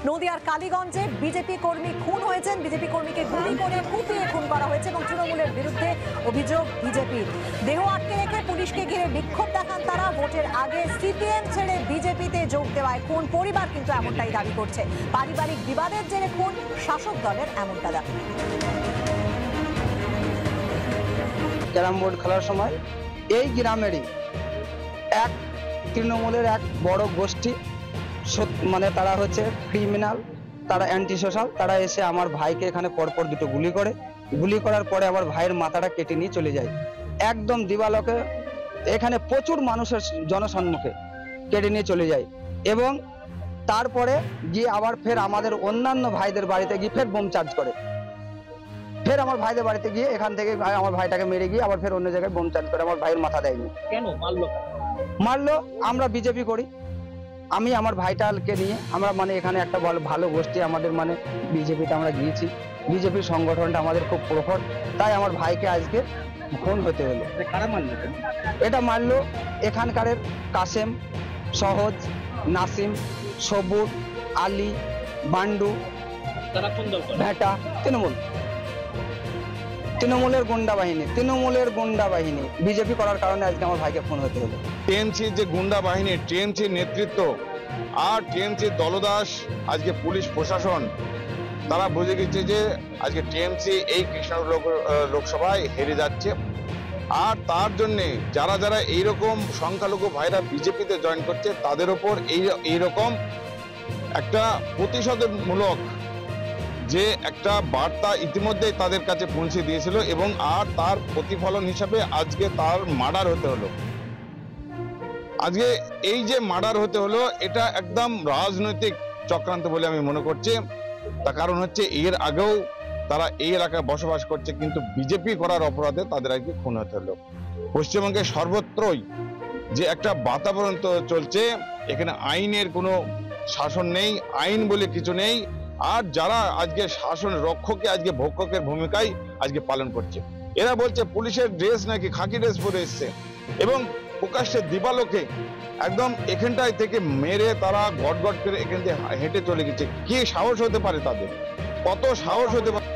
নদিয়ার কালীগঞ্জে বিজেপি কর্মী খুন হয়েছেন। বিজেপি কর্মীকে গুলি করে কুপিয়ে খুন করা হয়েছে এবং তৃণমূলের বিরুদ্ধে অভিযোগ বিজেপির। দেহ আটকে রেখে পুলিশকে ঘিরে বিক্ষোভ দেখান তারা। ভোটের আগে সিপিএম ছেড়ে বিজেপিতে যোগ দেওয়ায় খুন। পরিবার কিন্তু এমনটাই দাবি করছে। পারিবারিক বিবাদের জেরে খুন, শাসক দলের এমনটা দাবি। ক্যারাম বোর্ড খেলার সময় এই গ্রামেরই এক তৃণমূলের এক বড় গোষ্ঠী, মানে তারা হচ্ছে ক্রিমিনাল, তারা অ্যান্টি সোশ্যাল, তারা এসে আমার ভাইকে এখানে পরপর দুটো গুলি করার পরে আমার ভাইয়ের মাথাটা কেটে নিয়ে চলে যায়। একদম দিবালোকে এখানে প্রচুর মানুষের জনসম্মুখে কেটে নিয়ে চলে যায় এবং তারপরে গিয়ে আবার ফের আমাদের অন্যান্য ভাইদের বাড়িতে গিয়ে ফের বোম চার্জ করে। ফের আমার ভাইদের বাড়িতে গিয়ে এখান থেকে আমার ভাইটাকে মেরে গিয়ে আবার ফের অন্য জায়গায় বোম চার্জ করে। আমার ভাইয়ের মাথা দেয়নি। কেন মারলো? আমরা বিজেপি করি, আমি আমার ভাইটাকে নিয়ে আমরা মানে এখানে একটা ভালো গোষ্ঠী আমাদের, মানে বিজেপিতে আমরা গিয়েছি, বিজেপি সংগঠনটা আমাদের খুব প্রখর, তাই আমার ভাইকে আজকে খুন হতে হলো। এটা মারলো এখানকার কাসেম, সহজ, নাসিম, সবুর, আলী, বান্ডু, ভেটা, তৃণমূলের গুন্ডা বাহিনী বিজেপি করার কারণে আজকে আমার ভাইকে খুন হতে হলো। টিএমসির যে গুন্ডা বাহিনী, টিএমসির নেতৃত্ব আর টিএমসির দলদাস, আজকে পুলিশ প্রশাসন তারা বুঝে গেছে যে আজকে টিএমসি এই কৃষ্ণনগর লোকসভায় হেরে যাচ্ছে। আর তার জন্যে যারা যারা এইরকম সংখ্যালঘু ভাইরা বিজেপিতে জয়েন করছে তাদের ওপর এইরকম একটা প্রতিশোধমূলক যে একটা বার্তা ইতিমধ্যেই তাদের কাছে পৌঁছে দিয়েছিল এবং আর তার প্রতিফলন হিসাবে আজকে তার মার্ডার হতে হলো। আজকে এই যে মার্ডার হতে হলো এটা একদম রাজনৈতিক চক্রান্ত বলে আমি মনে করছি। তার কারণ হচ্ছে এর আগেও তারা এই এলাকায় বসবাস করছে, কিন্তু বিজেপি করার অপরাধে তাদের আজকে খুন হতে হলো। পশ্চিমবঙ্গে সর্বত্রই যে একটা বাতাবরণ চলছে, এখানে আইনের কোনো শাসন নেই, আইন বলে কিছু নেই। আর যারা আজকে শাসন রক্ষকে আজকে ভক্ষকের ভূমিকায় আজকে পালন করছে। এরা বলছে পুলিশের ড্রেস নাকি খাকি ড্রেস পরে এসছে এবং প্রকাশ্যে দিবালোকে একদম এখানটায় থেকে মেরে তারা গট করে এখান থেকে হেঁটে চলে গেছে। কি সাহস হতে পারে তাদের? কত সাহস হতে পারে?